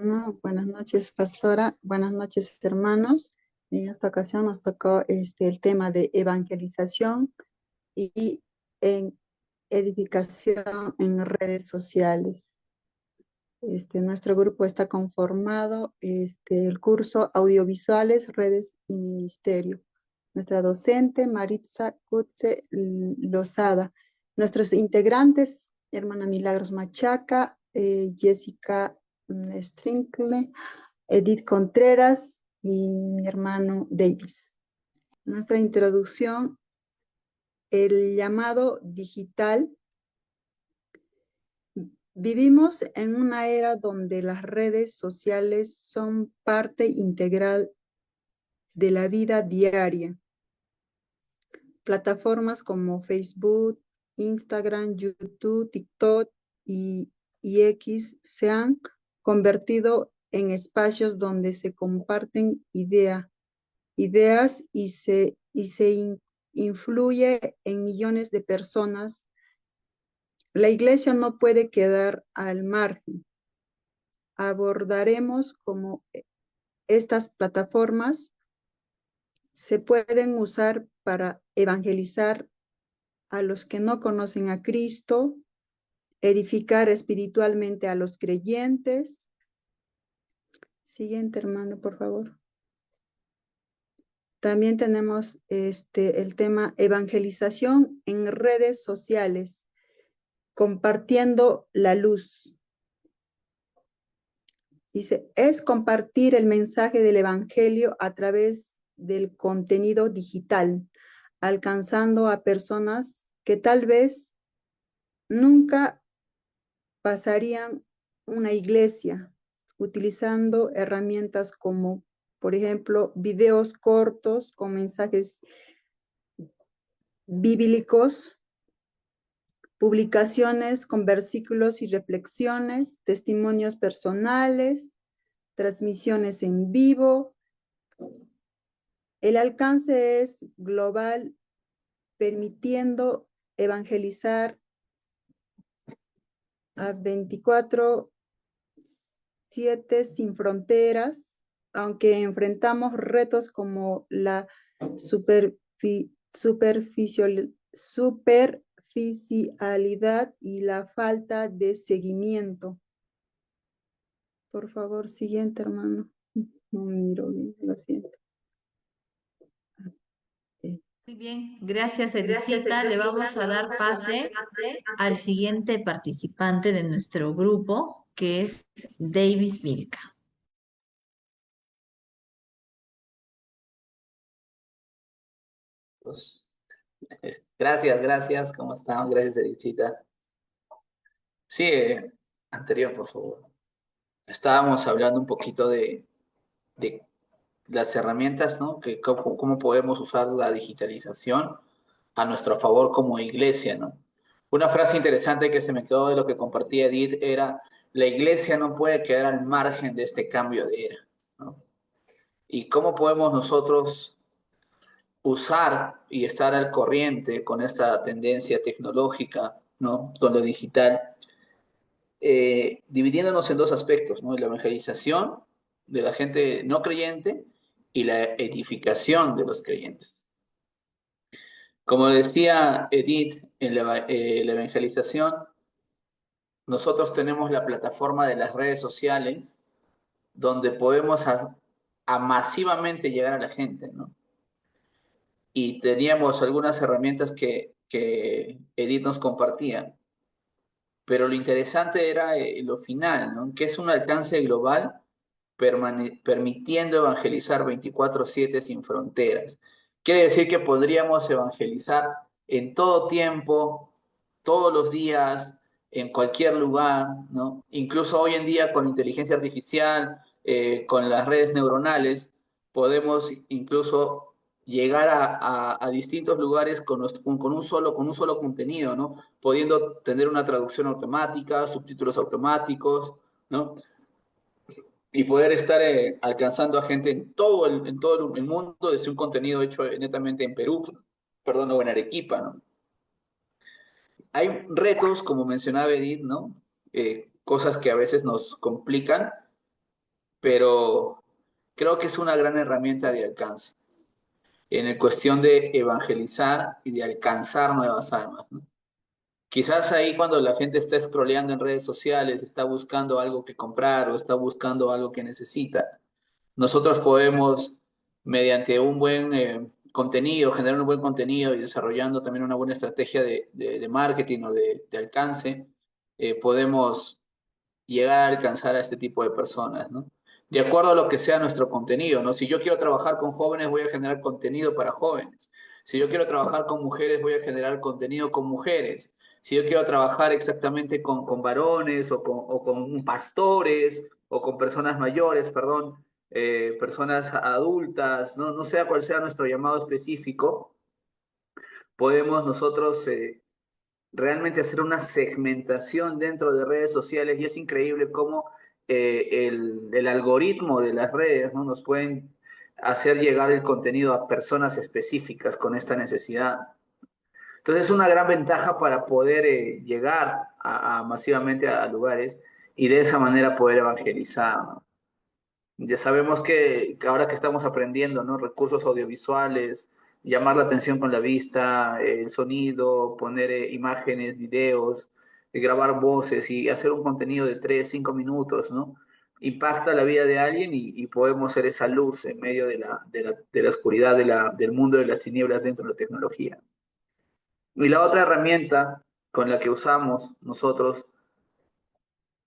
hermano. Buenas noches, pastora. Buenas noches, hermanos. En esta ocasión nos tocó el tema de evangelización y en edificación en redes sociales. Nuestro grupo está conformado, el curso Audiovisuales, Redes y Ministerio. Nuestra docente, Maritza Kutze Lozada. Nuestros integrantes, hermana Milagros Machaca, Jessica Strinkle, Edith Contreras y mi hermano Davis. Nuestra introducción, el llamado digital. Vivimos en una era donde las redes sociales son parte integral de la vida diaria. Plataformas como Facebook, Instagram, YouTube, TikTok y X se han convertido en espacios donde se comparten ideas y se influye en millones de personas. La iglesia no puede quedar al margen. Abordaremos cómo estas plataformas se pueden usar para evangelizar a los que no conocen a Cristo, edificar espiritualmente a los creyentes. Siguiente, hermano, por favor. También tenemos el tema evangelización en redes sociales, compartiendo la luz. Dice, es compartir el mensaje del evangelio a través del contenido digital, alcanzando a personas que tal vez nunca pasarían una iglesia, utilizando herramientas como, por ejemplo, videos cortos con mensajes bíblicos, publicaciones con versículos y reflexiones, testimonios personales, transmisiones en vivo. El alcance es global, permitiendo evangelizar a 24/7 sin fronteras, aunque enfrentamos retos como la superficialidad y la falta de seguimiento. Por favor, siguiente, hermano. No miro bien, lo siento. Muy bien, gracias Edithita. Le vamos a dar pase al siguiente participante de nuestro grupo, que es Davis Milka. Pues, gracias, ¿cómo están? Gracias, Edithita. Sí, anterior, por favor. Estábamos hablando un poquito de las herramientas, ¿no? Que cómo podemos usar la digitalización a nuestro favor como iglesia, ¿no? Una frase interesante que se me quedó de lo que compartía Edith era, la iglesia no puede quedar al margen de este cambio de era, ¿no? Y cómo podemos nosotros usar y estar al corriente con esta tendencia tecnológica, ¿no? Con lo digital, dividiéndonos en dos aspectos, ¿no? La evangelización de la gente no creyente y la edificación de los creyentes. Como decía Edith en la evangelización, nosotros tenemos la plataforma de las redes sociales donde podemos a masivamente llegar a la gente, ¿no? Y teníamos algunas herramientas que Edith nos compartía. Pero lo interesante era lo final, ¿no? Que es un alcance global permitiendo evangelizar 24/7 sin fronteras. Quiere decir que podríamos evangelizar en todo tiempo, todos los días, en cualquier lugar, ¿no? Incluso hoy en día con inteligencia artificial, con las redes neuronales, podemos incluso llegar a distintos lugares con un solo contenido, ¿no? Pudiendo tener una traducción automática, subtítulos automáticos, ¿no? Y poder estar alcanzando a gente en todo el mundo desde un contenido hecho netamente en Perú, perdón, o en Arequipa, ¿no? Hay retos, como mencionaba Edith, ¿no? Cosas que a veces nos complican, pero creo que es una gran herramienta de alcance en el cuestión de evangelizar y de alcanzar nuevas almas, ¿no? Quizás ahí cuando la gente está scrolleando en redes sociales, está buscando algo que comprar o está buscando algo que necesita, nosotros podemos, mediante un buen contenido, generar un buen contenido y desarrollando también una buena estrategia de marketing o de alcance, podemos llegar a alcanzar a este tipo de personas, ¿no? De acuerdo a lo que sea nuestro contenido, ¿no? Si yo quiero trabajar con jóvenes, voy a generar contenido para jóvenes. Si yo quiero trabajar con mujeres, voy a generar contenido con mujeres. Si yo quiero trabajar exactamente con varones o con pastores o con personas mayores, perdón, personas adultas, ¿no? No sea cual sea nuestro llamado específico, podemos nosotros realmente hacer una segmentación dentro de redes sociales y es increíble cómo el algoritmo de las redes, ¿no? Nos pueden hacer llegar el contenido a personas específicas con esta necesidad. Entonces es una gran ventaja para poder llegar masivamente a lugares y de esa manera poder evangelizar, ¿no? Ya sabemos que ahora que estamos aprendiendo, ¿no? Recursos audiovisuales, llamar la atención con la vista, el sonido, poner imágenes, videos, grabar voces y hacer un contenido de 3, 5 minutos, ¿no? Impacta la vida de alguien y podemos ser esa luz en medio de la oscuridad del mundo de las tinieblas dentro de la tecnología. Y la otra herramienta con la que usamos nosotros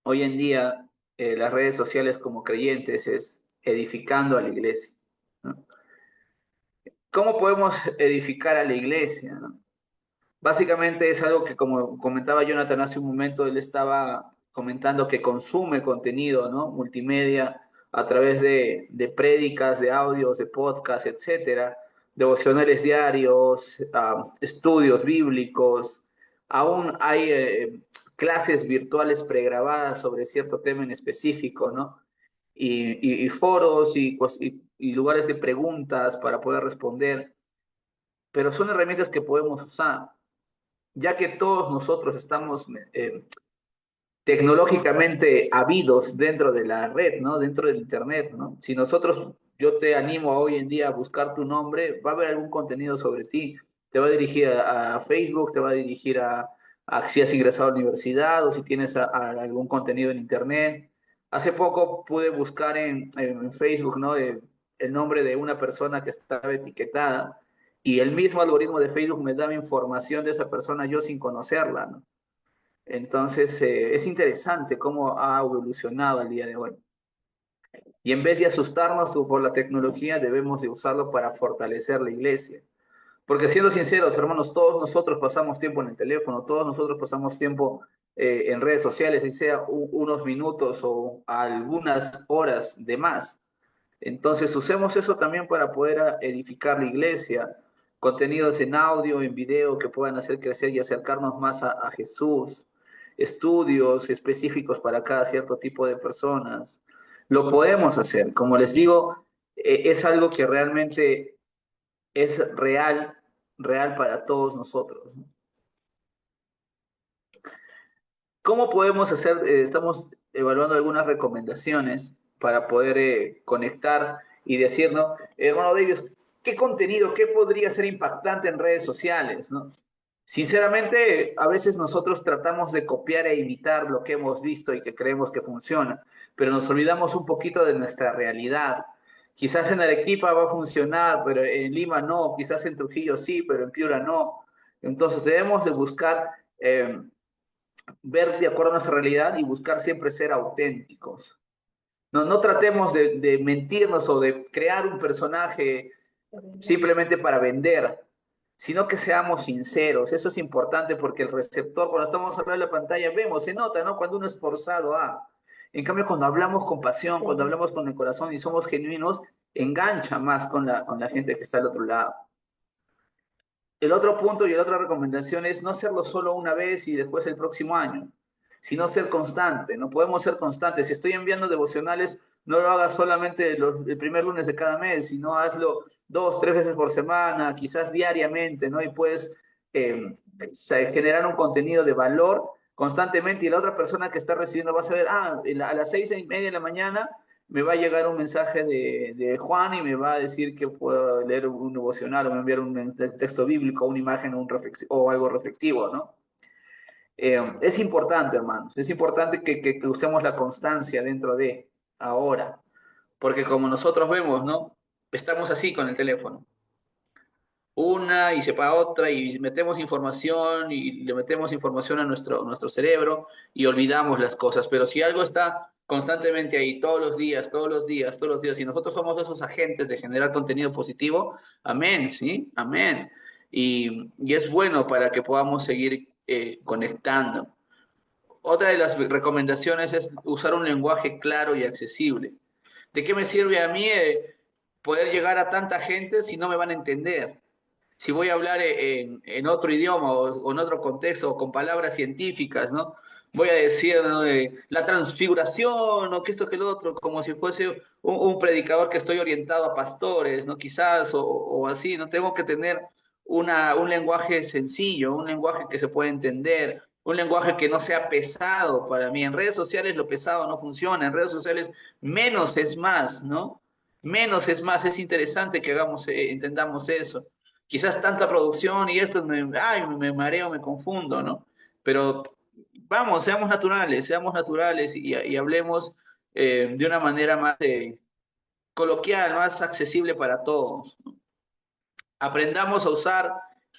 hoy en día las redes sociales como creyentes es edificando a la iglesia, ¿no? ¿Cómo podemos edificar a la iglesia, ¿no? Básicamente es algo que, como comentaba Jonathan hace un momento, él estaba comentando que consume contenido, ¿no? Multimedia a través de prédicas, de audios, de podcasts, etcétera, devocionales diarios, estudios bíblicos. Aún hay clases virtuales pregrabadas sobre cierto tema en específico, ¿no? Y foros y lugares de preguntas para poder responder, pero son herramientas que podemos usar, ya que todos nosotros estamos tecnológicamente habidos dentro de la red, ¿no? Dentro del Internet, ¿no? Si nosotros, yo te animo hoy en día a buscar tu nombre, va a haber algún contenido sobre ti, te va a dirigir a Facebook, te va a dirigir a si has ingresado a la universidad o si tienes algún contenido en Internet. Hace poco pude buscar en Facebook, ¿no? El nombre de una persona que estaba etiquetada y el mismo algoritmo de Facebook me daba información de esa persona yo sin conocerla, ¿no? Entonces, es interesante cómo ha evolucionado el día de hoy. Y en vez de asustarnos por la tecnología, debemos de usarlo para fortalecer la iglesia. Porque siendo sinceros, hermanos, todos nosotros pasamos tiempo en el teléfono, todos nosotros pasamos tiempo en redes sociales, y sea unos minutos o algunas horas de más. Entonces, usemos eso también para poder edificar la iglesia, contenidos en audio, en video que puedan hacer crecer y acercarnos más a Jesús, estudios específicos para cada cierto tipo de personas. Lo podemos hacer, como les digo, es algo que realmente es real, real para todos nosotros, ¿no? ¿Cómo podemos hacer? Estamos evaluando algunas recomendaciones para poder conectar y decir, ¿no? Hermano Davis, ¿qué contenido, qué podría ser impactante en redes sociales, ¿no? Sinceramente, a veces nosotros tratamos de copiar e imitar lo que hemos visto y que creemos que funciona, pero nos olvidamos un poquito de nuestra realidad. Quizás en Arequipa va a funcionar, pero en Lima no, quizás en Trujillo sí, pero en Piura no. Entonces debemos de buscar ver de acuerdo a nuestra realidad y buscar siempre ser auténticos. No tratemos de mentirnos o de crear un personaje simplemente para vender, sino que seamos sinceros. Eso es importante porque el receptor, cuando estamos hablando de la pantalla, vemos, se nota, ¿no? Cuando uno es forzado a. En cambio, cuando hablamos con pasión, cuando hablamos con el corazón y somos genuinos, engancha más con la gente que está al otro lado. El otro punto y la otra recomendación es no hacerlo solo una vez y después el próximo año, sino ser constante. No podemos ser constantes. Si estoy enviando devocionales, no lo hagas solamente el primer lunes de cada mes, sino hazlo 2, 3 veces por semana, quizás diariamente, ¿no? Y puedes generar un contenido de valor constantemente y la otra persona que está recibiendo va a saber, a las 6:30 de la mañana me va a llegar un mensaje de Juan y me va a decir que puedo leer un devocional o me enviar un texto bíblico, una imagen o algo reflexivo, ¿no? Es importante, hermanos, es importante que usemos la constancia dentro de ahora, porque como nosotros vemos, ¿no? Estamos así con el teléfono, una y se para otra y metemos información y le metemos información a nuestro cerebro y olvidamos las cosas, pero si algo está constantemente ahí todos los días, todos los días, todos los días, y nosotros somos esos agentes de generar contenido positivo, amén, ¿sí? Amén. Y es bueno para que podamos seguir conectando. Otra de las recomendaciones es usar un lenguaje claro y accesible. ¿De qué me sirve a mí poder llegar a tanta gente si no me van a entender? Si voy a hablar en otro idioma o en otro contexto o con palabras científicas, ¿no? Voy a decir, ¿no? La transfiguración o que esto que lo otro, como si fuese un predicador que estoy orientado a pastores, ¿no? Quizás o así, ¿no? Tengo que tener un lenguaje sencillo, un lenguaje que se pueda entender, un lenguaje que no sea pesado para mí. En redes sociales lo pesado no funciona, en redes sociales menos es más, ¿no? Menos es más, es interesante que hagamos, entendamos eso. Quizás tanta producción y esto me mareo, me confundo, ¿no? Pero vamos, seamos naturales y hablemos de una manera más coloquial, más accesible para todos. Aprendamos a usar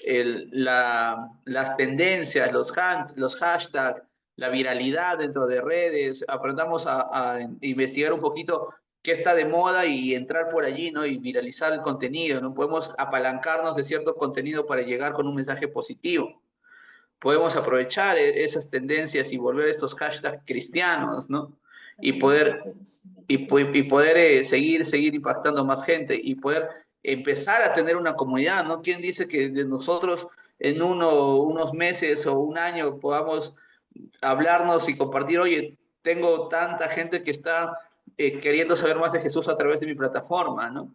las tendencias, los hashtags, la viralidad dentro de redes, aprendamos a investigar un poquito qué está de moda y entrar por allí, ¿no? Y viralizar el contenido, ¿no? Podemos apalancarnos de cierto contenido para llegar con un mensaje positivo. Podemos aprovechar esas tendencias y volver estos hashtags cristianos, ¿no? Y poder seguir impactando más gente y poder empezar a tener una comunidad, ¿no? ¿Quién dice que de nosotros en unos meses o un año podamos hablarnos y compartir, oye, tengo tanta gente que está queriendo saber más de Jesús a través de mi plataforma, ¿no?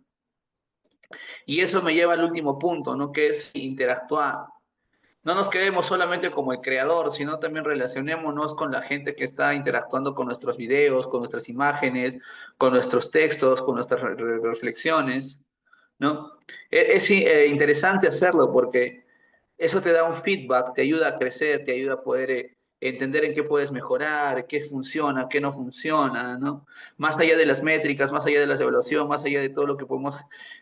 Y eso me lleva al último punto, ¿no? Que es interactuar. No nos quedemos solamente como el creador, sino también relacionémonos con la gente que está interactuando con nuestros videos, con nuestras imágenes, con nuestros textos, con nuestras reflexiones, ¿no? Es interesante hacerlo porque eso te da un feedback, te ayuda a crecer, te ayuda a poder entender en qué puedes mejorar, qué funciona, qué no funciona, ¿no? Más allá de las métricas, más allá de la evaluación, más allá de todo lo que podemos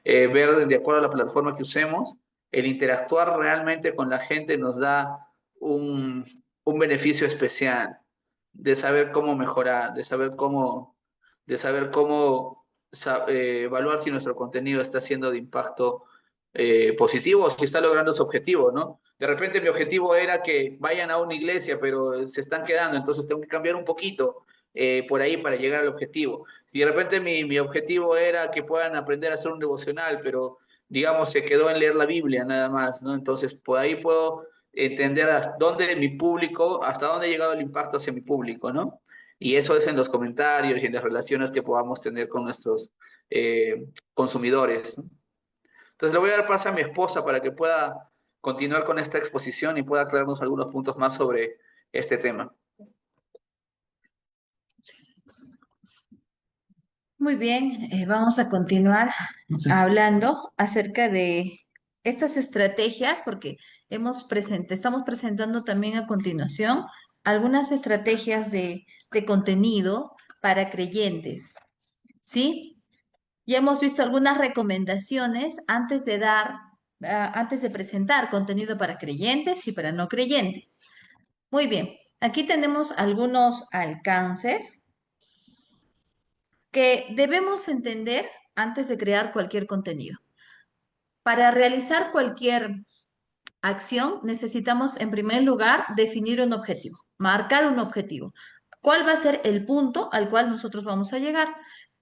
ver de acuerdo a la plataforma que usemos, el interactuar realmente con la gente nos da un beneficio especial de saber cómo mejorar, de saber cómo evaluar si nuestro contenido está siendo de impacto positivo o si está logrando su objetivo, ¿no? De repente mi objetivo era que vayan a una iglesia, pero se están quedando, entonces tengo que cambiar un poquito por ahí para llegar al objetivo. Si de repente mi objetivo era que puedan aprender a hacer un devocional, pero digamos se quedó en leer la Biblia nada más, ¿no? Entonces por ahí puedo entender hasta dónde mi público, hasta dónde ha llegado el impacto hacia mi público, ¿no? Y eso es en los comentarios y en las relaciones que podamos tener con nuestros consumidores, ¿no? Entonces le voy a dar paso a mi esposa para que pueda continuar con esta exposición y pueda aclararnos algunos puntos más sobre este tema. Muy bien, vamos a continuar hablando acerca de estas estrategias, porque estamos presentando también a continuación algunas estrategias de contenido para creyentes, ¿sí? Ya hemos visto algunas recomendaciones antes de presentar contenido para creyentes y para no creyentes. Muy bien, aquí tenemos algunos alcances que debemos entender antes de crear cualquier contenido. Para realizar cualquier acción, necesitamos en primer lugar definir un objetivo, marcar un objetivo. ¿Cuál va a ser el punto al cual nosotros vamos a llegar?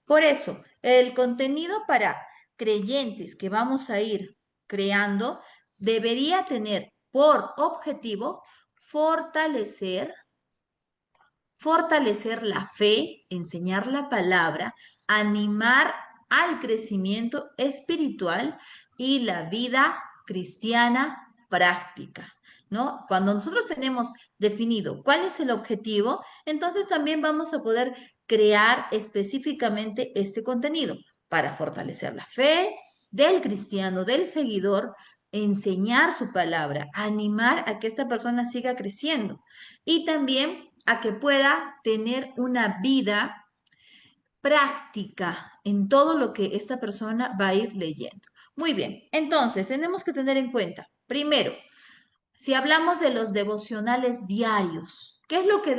Por eso, el contenido para creyentes que vamos a ir creando debería tener por objetivo fortalecer la fe, enseñar la palabra, animar al crecimiento espiritual y la vida cristiana práctica, ¿no? Cuando nosotros tenemos definido cuál es el objetivo, entonces también vamos a poder crear específicamente este contenido para fortalecer la fe del cristiano, del seguidor, enseñar su palabra, animar a que esta persona siga creciendo y también a que pueda tener una vida práctica en todo lo que esta persona va a ir leyendo. Muy bien, entonces tenemos que tener en cuenta, primero, si hablamos de los devocionales diarios, ¿qué es lo que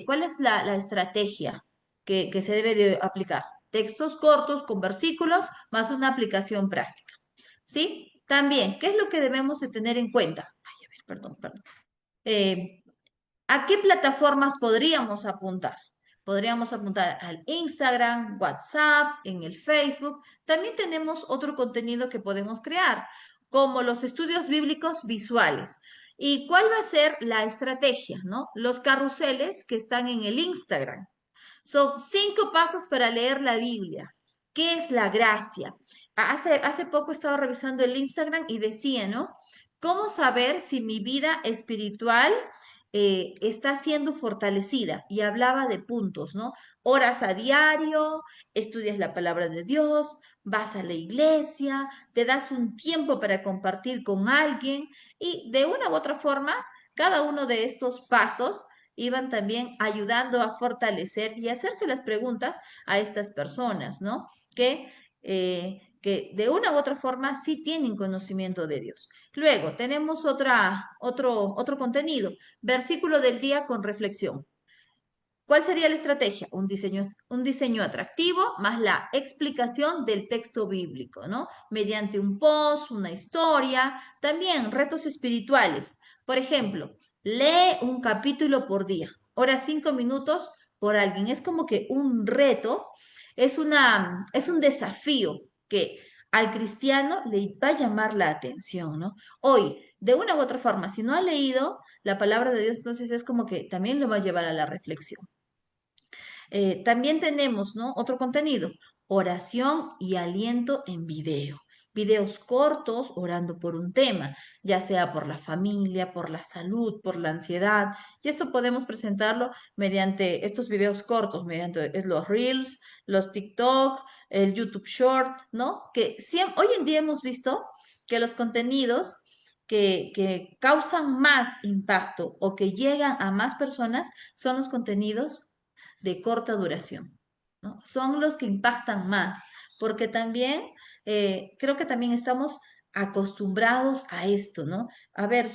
cuál es la estrategia que se debe de aplicar? Textos cortos con versículos más una aplicación práctica, ¿sí? También, ¿qué es lo que debemos de tener en cuenta? Ay, a ver, perdón. Eh, ¿A qué plataformas podríamos apuntar? Podríamos apuntar al Instagram, WhatsApp, en el Facebook. También tenemos otro contenido que podemos crear, como los estudios bíblicos visuales. ¿Y cuál va a ser la estrategia, no? Los carruseles que están en el Instagram. Son 5 pasos para leer la Biblia. ¿Qué es la gracia? Hace poco estaba revisando el Instagram y decía, ¿no? ¿Cómo saber si mi vida espiritual está siendo fortalecida? Y hablaba de puntos, ¿no? Horas a diario, estudias la palabra de Dios, vas a la iglesia, te das un tiempo para compartir con alguien y de una u otra forma, cada uno de estos pasos iban también ayudando a fortalecer y hacerse las preguntas a estas personas, ¿no? Que de una u otra forma sí tienen conocimiento de Dios. Luego tenemos otro contenido, versículo del día con reflexión. ¿Cuál sería la estrategia? Un diseño atractivo más la explicación del texto bíblico, ¿no? Mediante un post, una historia, también retos espirituales. Por ejemplo, lee un capítulo por día, ora 5 minutos por alguien. Es como que un reto, es un desafío que al cristiano le va a llamar la atención, ¿no? Hoy, de una u otra forma, si no ha leído la palabra de Dios, entonces es como que también lo va a llevar a la reflexión. También tenemos, ¿no? Otro contenido, oración y aliento en video. Videos cortos orando por un tema, ya sea por la familia, por la salud, por la ansiedad. Y esto podemos presentarlo mediante estos videos cortos, mediante los Reels, los TikTok, el YouTube Short, ¿no? Hoy en día hemos visto que los contenidos que causan más impacto o que llegan a más personas son los contenidos de corta duración, ¿no? Son los que impactan más, porque también creo que también estamos acostumbrados a esto, ¿no? A ver,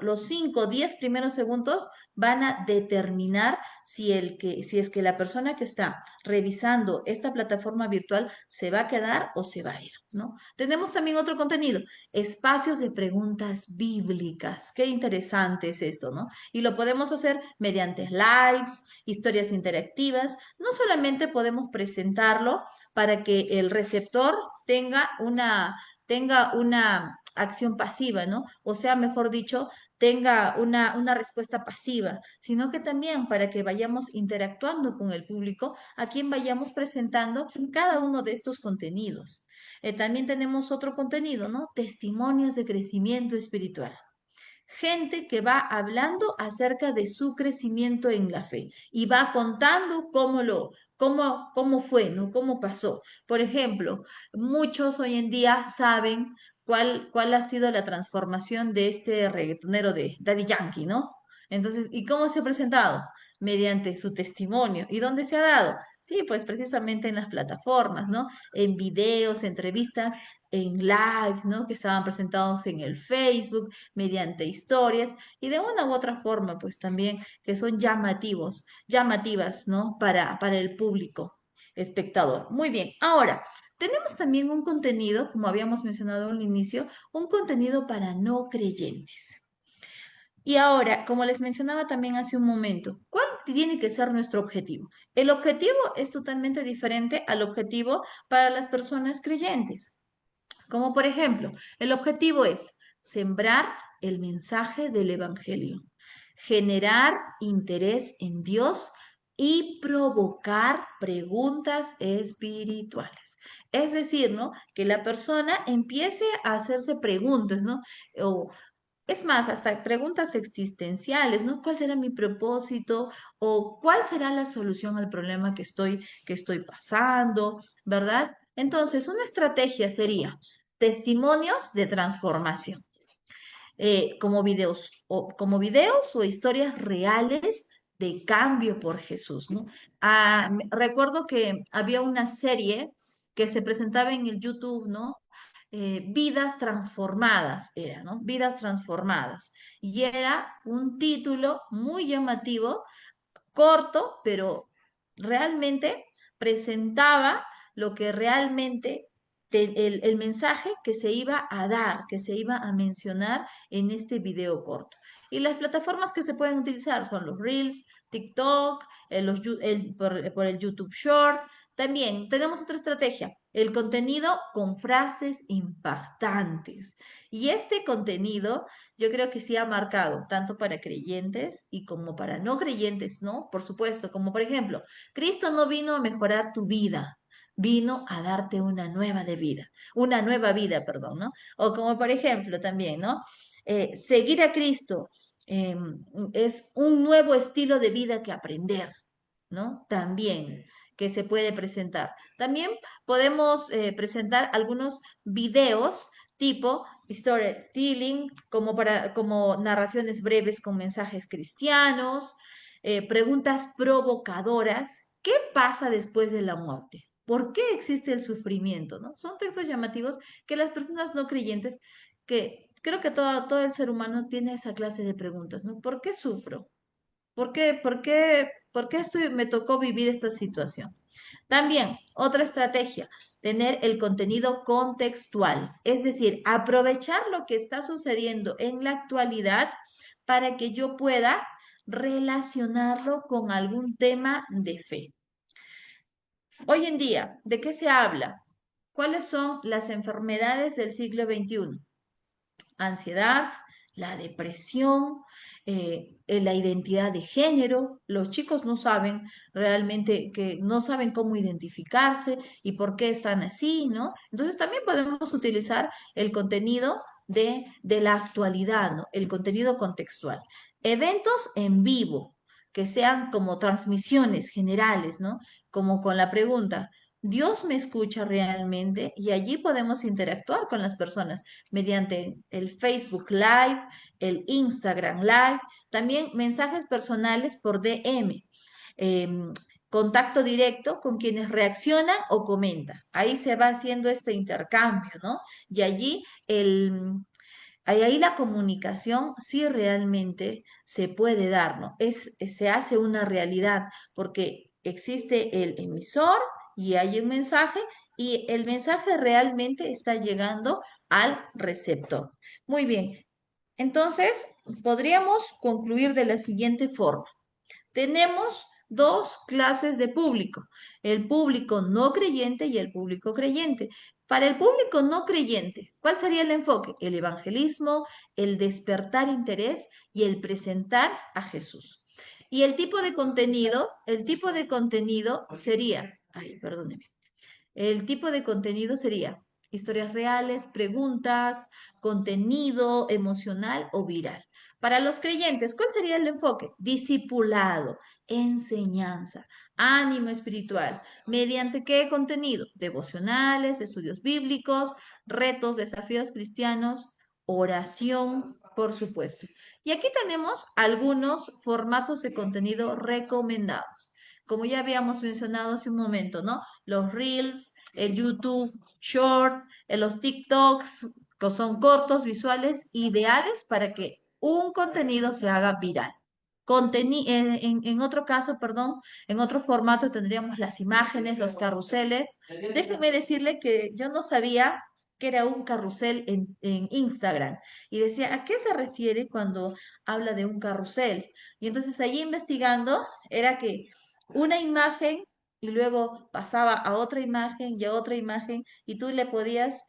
los 5, 10 primeros segundos van a determinar si es que la persona que está revisando esta plataforma virtual se va a quedar o se va a ir, ¿no? Tenemos también otro contenido, espacios de preguntas bíblicas. Qué interesante es esto, ¿no? Y lo podemos hacer mediante lives, historias interactivas. No solamente podemos presentarlo para que el receptor tenga una acción pasiva, ¿no? O sea, mejor dicho, tenga una respuesta pasiva, sino que también para que vayamos interactuando con el público, a quien vayamos presentando cada uno de estos contenidos. También tenemos otro contenido, ¿no? Testimonios de crecimiento espiritual. Gente que va hablando acerca de su crecimiento en la fe y va contando cómo fue, ¿no? Cómo pasó. Por ejemplo, muchos hoy en día saben cuál ha sido la transformación de este reggaetonero de Daddy Yankee, ¿no? Entonces, ¿y cómo se ha presentado? Mediante su testimonio. ¿Y dónde se ha dado? Sí, pues precisamente en las plataformas, ¿no? En videos, entrevistas, en live, ¿no? Que estaban presentados en el Facebook mediante historias y de una u otra forma, pues también que son llamativas, ¿no? Para el público espectador. Muy bien, ahora, tenemos también un contenido, como habíamos mencionado al inicio, un contenido para no creyentes. Y ahora, como les mencionaba también hace un momento, ¿cuál tiene que ser nuestro objetivo? El objetivo es totalmente diferente al objetivo para las personas creyentes. Como por ejemplo, el objetivo es sembrar el mensaje del Evangelio, generar interés en Dios y provocar preguntas espirituales. Es decir, ¿no? Que la persona empiece a hacerse preguntas, ¿no? O Es más, hasta preguntas existenciales, ¿no? ¿Cuál será mi propósito? ¿O cuál será la solución al problema que estoy pasando? ¿Verdad? Entonces, una estrategia sería testimonios de transformación, como videos o historias reales de cambio por Jesús, ¿no? Recuerdo que había una serie que se presentaba en el YouTube, ¿no? Vidas transformadas era, ¿no? Vidas transformadas. Y era un título muy llamativo, corto, pero realmente presentaba lo que realmente el mensaje que se iba a dar, que se iba a mencionar en este video corto. Y las plataformas que se pueden utilizar son los Reels, TikTok, por el YouTube Short. También tenemos otra estrategia, el contenido con frases impactantes. Y este contenido yo creo que sí ha marcado tanto para creyentes y como para no creyentes, ¿no? Por supuesto, como por ejemplo, Cristo no vino a mejorar tu vida, vino a darte una nueva vida, perdón, ¿no? O como por ejemplo también, ¿no? Seguir a Cristo eh, es un nuevo estilo de vida que aprender, ¿no? También que se puede presentar. También podemos presentar algunos videos tipo storytelling, como narraciones breves con mensajes cristianos, preguntas provocadoras. ¿Qué pasa después de la muerte? ¿Por qué existe el sufrimiento? ¿No? Son textos llamativos que las personas no creyentes, que creo que todo el ser humano tiene esa clase de preguntas, ¿no? ¿Por qué sufro? Me tocó vivir esta situación? También, otra estrategia, tener el contenido contextual, es decir, aprovechar lo que está sucediendo en la actualidad para que yo pueda relacionarlo con algún tema de fe. Hoy en día, ¿de qué se habla? ¿Cuáles son las enfermedades del siglo XXI? Ansiedad, la depresión, la identidad de género. Los chicos no saben realmente no saben cómo identificarse y por qué están así, ¿no? Entonces también podemos utilizar el contenido de la actualidad, ¿no? El contenido contextual. Eventos en vivo, que sean como transmisiones generales, ¿no? Como con la pregunta, ¿Dios me escucha realmente? Y allí podemos interactuar con las personas mediante el Facebook Live, el Instagram Live, también mensajes personales por DM, em, contacto directo con quienes reaccionan o comentan. Ahí se va haciendo este intercambio, ¿no? Y ahí la comunicación sí realmente se puede dar, ¿no? Se hace una realidad porque existe el emisor y hay un mensaje y el mensaje realmente está llegando al receptor. Muy bien, entonces podríamos concluir de la siguiente forma. Tenemos dos clases de público, el público no creyente y el público creyente. Para el público no creyente, ¿cuál sería el enfoque? El evangelismo, el despertar interés y el presentar a Jesús. Y el tipo de contenido sería, ay, perdóneme, el tipo de contenido sería historias reales, preguntas, contenido emocional o viral. Para los creyentes, ¿cuál sería el enfoque? Discipulado, enseñanza, ánimo espiritual. ¿Mediante qué contenido? Devocionales, estudios bíblicos, retos, desafíos cristianos, oración, por supuesto. Y aquí tenemos algunos formatos de contenido recomendados. Como ya habíamos mencionado hace un momento, ¿no? Los Reels, el YouTube Short, los TikToks, que son cortos, visuales, ideales para que un contenido se haga viral. En otro caso, perdón, en otro formato tendríamos las imágenes, los carruseles. Déjeme decirle que yo no sabía que era un carrusel en Instagram y decía, ¿a qué se refiere cuando habla de un carrusel? Y entonces allí investigando era que una imagen y luego pasaba a otra imagen y a otra imagen y tú le podías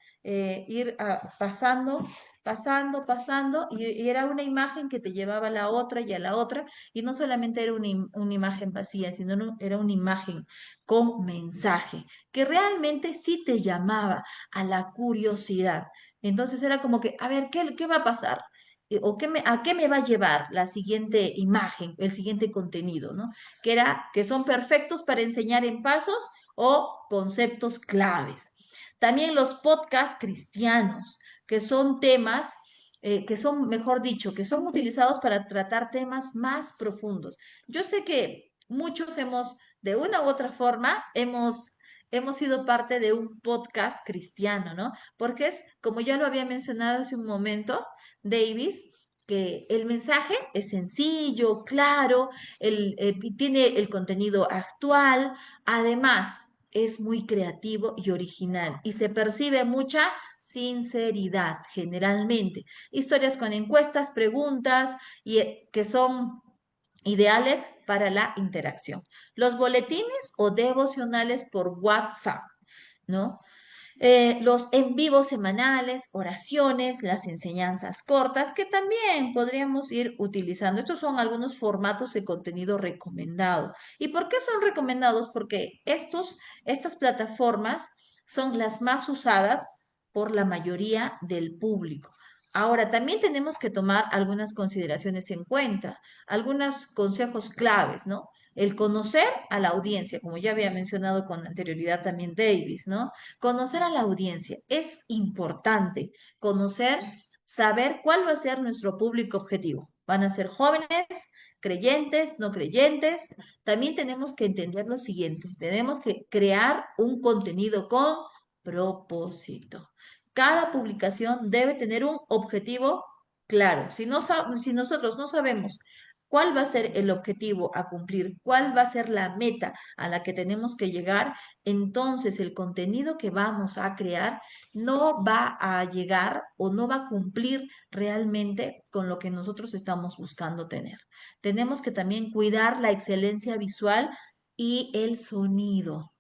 pasando y era una imagen que te llevaba a la otra y a la otra y no solamente era una imagen vacía, sino era una imagen con mensaje que realmente sí te llamaba a la curiosidad. Entonces era como que, a ver, ¿qué va a pasar? a qué me va a llevar la siguiente imagen, el siguiente contenido, ¿no? Que son perfectos para enseñar en pasos o conceptos claves. También los podcasts cristianos, que son temas que son, mejor dicho, que son utilizados para tratar temas más profundos. Yo sé que muchos de una u otra forma, hemos sido parte de un podcast cristiano, ¿no? Porque es, como ya lo había mencionado hace un momento, Davis, que el mensaje es sencillo, claro, tiene el contenido actual, además es muy creativo y original y se percibe mucha sinceridad generalmente. Historias con encuestas, preguntas y que son ideales para la interacción. Los boletines o devocionales por WhatsApp, ¿no? Los en vivos semanales, oraciones, las enseñanzas cortas, que también podríamos ir utilizando. Estos son algunos formatos de contenido recomendado. ¿Y por qué son recomendados? Porque estas plataformas son las más usadas por la mayoría del público. Ahora, también tenemos que tomar algunas consideraciones en cuenta, algunos consejos claves, ¿no? El conocer a la audiencia, como ya había mencionado con anterioridad también Davis, ¿no? Conocer a la audiencia es importante. Conocer, saber cuál va a ser nuestro público objetivo. ¿Van a ser jóvenes, creyentes, no creyentes? También tenemos que entender lo siguiente. Tenemos que crear un contenido con propósito. Cada publicación debe tener un objetivo claro. Si nosotros no sabemos cuál va a ser el objetivo a cumplir, cuál va a ser la meta a la que tenemos que llegar, entonces el contenido que vamos a crear no va a llegar o no va a cumplir realmente con lo que nosotros estamos buscando tener. Tenemos que también cuidar la excelencia visual y el sonido.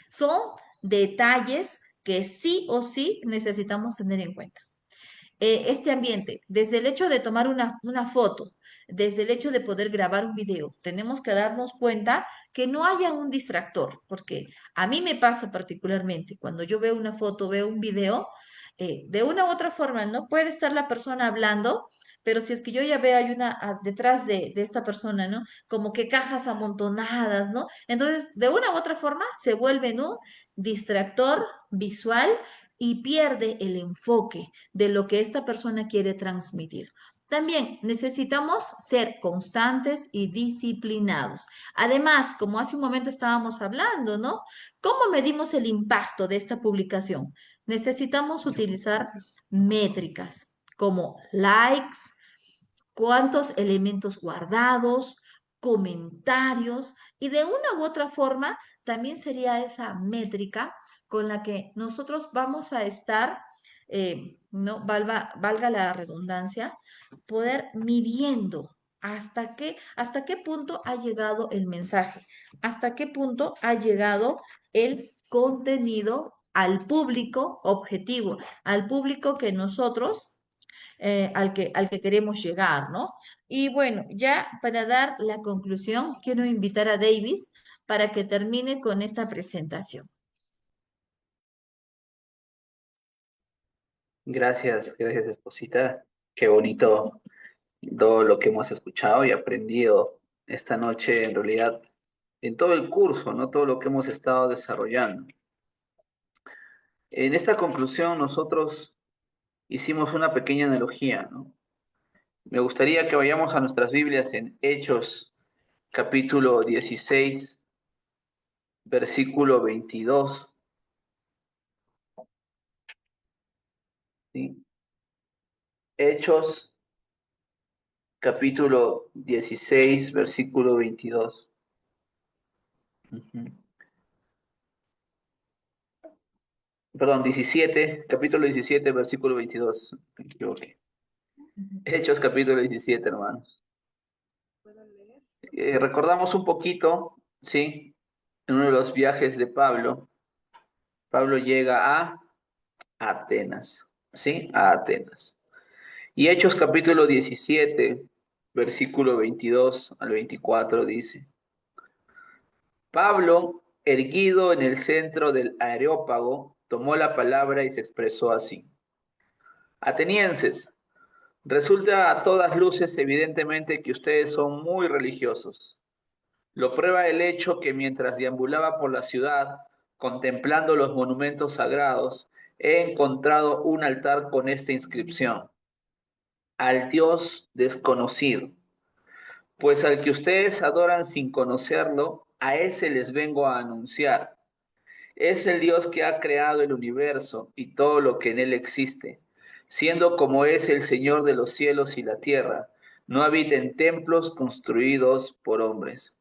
Son detalles que sí o sí necesitamos tener en cuenta. Este ambiente, desde el hecho de tomar una foto, desde el hecho de poder grabar un video, tenemos que darnos cuenta que no haya un distractor, porque a mí me pasa particularmente cuando yo veo una foto, veo un video, de una u otra forma, no puede estar la persona hablando, pero si es que yo ya veo hay detrás de esta persona, ¿no? Como que cajas amontonadas, ¿no? Entonces, de una u otra forma, se vuelven un distractor visual y pierde el enfoque de lo que esta persona quiere transmitir. También necesitamos ser constantes y disciplinados. Además, como hace un momento estábamos hablando, ¿no? ¿Cómo medimos el impacto de esta publicación? Necesitamos utilizar métricas como likes, cuántos elementos guardados, comentarios, y de una u otra forma también sería esa métrica con la que nosotros vamos a estar, no valga la redundancia, poder midiendo hasta qué punto ha llegado el mensaje, hasta qué punto ha llegado el contenido al público objetivo, al público que nosotros al que queremos llegar, ¿no? Y bueno, ya para dar la conclusión, quiero invitar a Davis para que termine con esta presentación. Gracias, gracias, Esposita. Qué bonito todo lo que hemos escuchado y aprendido esta noche, en realidad, en todo el curso, ¿no? Todo lo que hemos estado desarrollando. En esta conclusión, nosotros hicimos una pequeña analogía, ¿no? Me gustaría que vayamos a nuestras Biblias en Hechos, capítulo 16, versículo 22. ¿Sí? Hechos, capítulo 16, versículo 22. Ujú. Perdón, 17, capítulo 17, versículo 22. Me equivoqué. Hechos, capítulo 17, hermanos. Recordamos un poquito, ¿sí? En uno de los viajes de Pablo, Pablo llega a Atenas, ¿sí? A Atenas. Y Hechos, capítulo 17, versículo 22 al 24 dice: Pablo, erguido en el centro del Areópago, tomó la palabra y se expresó así: Atenienses, Resulta a todas luces evidentemente que ustedes son muy religiosos. Lo prueba el hecho que mientras deambulaba por la ciudad, contemplando los monumentos sagrados, he encontrado un altar con esta inscripción: al Dios desconocido. Pues al que ustedes adoran sin conocerlo, a ese les vengo a anunciar. Es el Dios que ha creado el universo y todo lo que en él existe, siendo como es el Señor de los cielos y la tierra. No habita en templos construidos por hombres.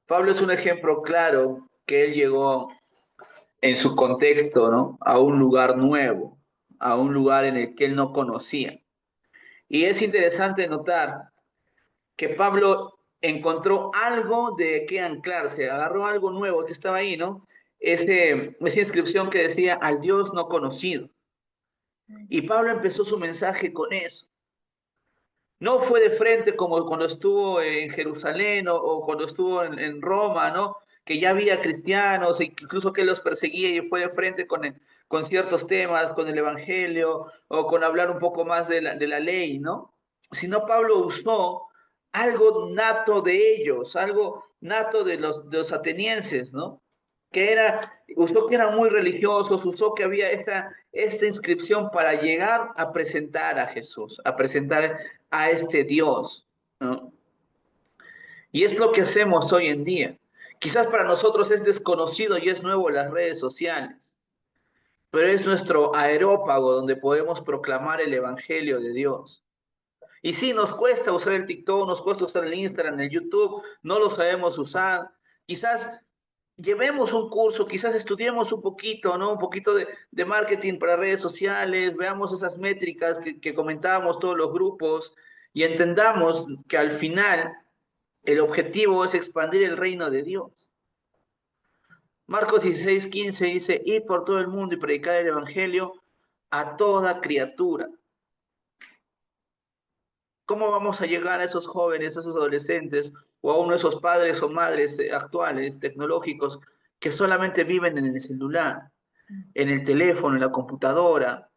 Pablo es un ejemplo claro que él llegó en su contexto, ¿no? A un lugar nuevo, a un lugar en el que él no conocía. Y es interesante notar que Pablo encontró algo de qué anclarse, agarró algo nuevo que estaba ahí, ¿no? Esa inscripción que decía al Dios no conocido. Y Pablo empezó su mensaje con eso. No fue de frente como cuando estuvo en Jerusalén o cuando estuvo en Roma, ¿no? Que ya había cristianos, e incluso que los perseguía y fue de frente con ciertos temas, con el Evangelio o con hablar un poco más de la ley, ¿no? Sino Pablo usó algo nato de ellos, algo nato de los atenienses, ¿no? Usó que eran muy religiosos, usó que había esta inscripción para llegar a presentar a Jesús, a presentar a este Dios, ¿no? Y es lo que hacemos hoy en día. Quizás para nosotros es desconocido y es nuevo las redes sociales, pero es nuestro aerópago donde podemos proclamar el Evangelio de Dios. Y sí, nos cuesta usar el TikTok, nos cuesta usar el Instagram, el YouTube, no lo sabemos usar. Quizás llevemos un curso, quizás estudiemos un poquito, ¿no? Un poquito de marketing para redes sociales, veamos esas métricas que comentábamos todos los grupos y entendamos que al final el objetivo es expandir el reino de Dios. Marcos 16:15 dice: id por todo el mundo y predicar el evangelio a toda criatura. ¿Cómo vamos a llegar a esos jóvenes, a esos adolescentes o a uno de esos padres o madres actuales, tecnológicos, que solamente viven en el celular, en el teléfono, en la computadora,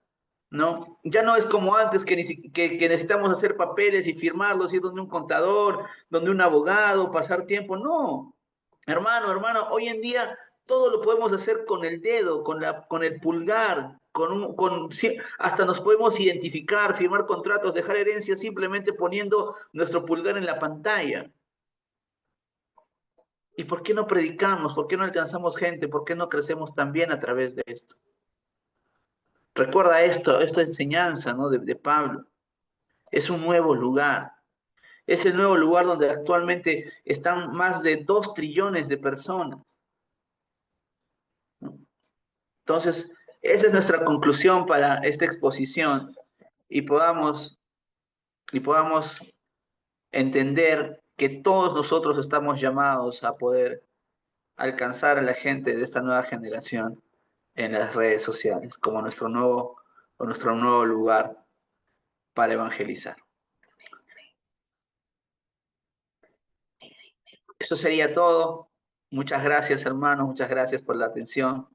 ¿no? Ya no es como antes que necesitamos hacer papeles y firmarlos, ir donde un contador, donde un abogado, pasar tiempo. No, hermano, hoy en día todo lo podemos hacer con el dedo, con el pulgar, sí, hasta nos podemos identificar, firmar contratos, dejar herencias simplemente poniendo nuestro pulgar en la pantalla. ¿Y por qué no predicamos? ¿Por qué no alcanzamos gente? ¿Por qué no crecemos también a través de esto? Recuerda esta enseñanza, ¿no? de Pablo. Es un nuevo lugar. Es el nuevo lugar donde actualmente están más de 2 trillones de personas, ¿no? Entonces, esa es nuestra conclusión para esta exposición y podamos entender que todos nosotros estamos llamados a poder alcanzar a la gente de esta nueva generación en las redes sociales como nuestro nuevo lugar para evangelizar. Eso sería todo. Muchas gracias, hermanos. Muchas gracias por la atención.